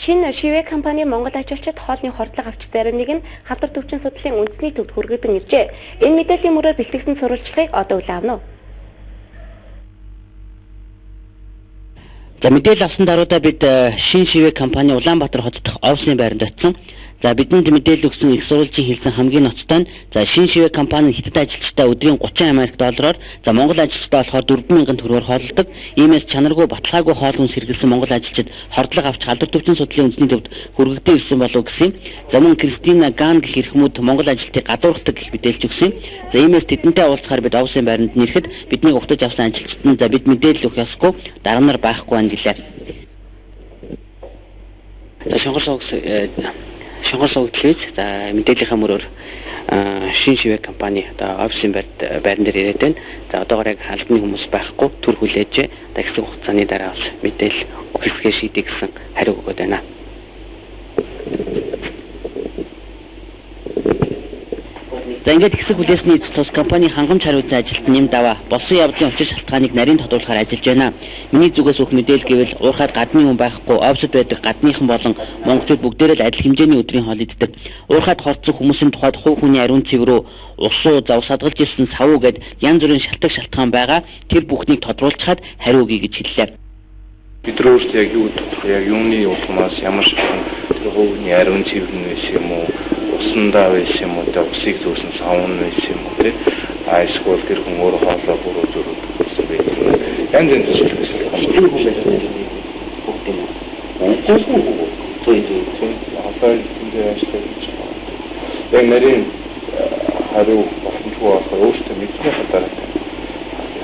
Шинэ шивэ компани Монгол ажилчид хоолны хордлого авч зарим нэг нь хавдар төвчин судлалын үндэсний төвд хүргэгдэн иржээ. Энэ мэдээллийн мөрөөр бэлтгэсэн сурвалжлагыг одоо үлээнэ. За мэдээлэл авсан даруйда бид шинэ шивэ компани Улаанбаатар хот дахь офисны байранд очсон. За бидэнд мэдээлэл өгсөн их сурвалжийн хэлсэн хамгийн ноцтой нь за шинэ шивэ компани хятад ажилчдаа өдрийн 30 Америк доллараар за Монгол ажилчдаа болохоор 4000 төгрөгөөр хооллдог. Иймээс чанаргүй баталгаагүй хоол хүнс хэрэглэсэн Монгол ажилчид хордлого авч халдвар төвчин судлалын үндэсний төвд хүргэгдэн ирсэн болов гэсэн. За мөн Кристина Ган гэх эрхмүүд Монгол ажилтныг гадуурхдаг гэх мэдээлж өгсөн. За иймээс тэдэнтэй уулзахаар бид офисын байранд нэрэхэд биднийг угтаж авсан ажилчид нь за бид мэдээлэл өгөх ёсгүй дараа нар байхгүй байна гэлээ. За Шонгор сувглээж за мэдээллийн мөрөөр шинэ шивэ компани одоо офисын байран дээр ирээд байна. За одоогоор яг албаны хүмүүс байхгүй төр хүлээж хэсэг хугацааны дараа бас мэдээлэл өгөхөө шийдэх гэсэн хариу өгöd байна. За ингээд хэсэг хүлээсний тус компани хангамж хариуцсан ажилтны нэм даваа болсон явдлын учир шалтгааныг нарийн тодруулахаар ажиллаж байна. Миний зүгээс өгөх мэдээлэл гэвэл уурхайд гадны хүн байхгүй, офсод байдаг гадныхан болон монголчууд бүгдээрээ л адил хэмжээний өдрийн хоол иддэг. Уурхайд хорцсон хүмүүсийн тухайд хувь хүний ариун цэврүү, усуу, зав садгалж ирсэн савуу гэд янз бүрийн шалтгаан байгаа. Тэр бүхнийг тодруулчихад хариу өгье гэж хэллээ. Бид өөрсдөө яг юу тодорхой яг юуны улмаас ямар шалтгаан тэр хувь хүний ариун цэвэр нь байсан юм уу? Усандаа байсан юм уу? Усыг зөөсөн савн байсан юм уу? Эсвэл тэр хүн өөрөө хоолоо буруу зөрүүд гэсэн байх юм. Янз янз зүйлс энэ хүн байдаг бүгд юм. Яг нарийн хариу болон өөртөө мэднэ хатаа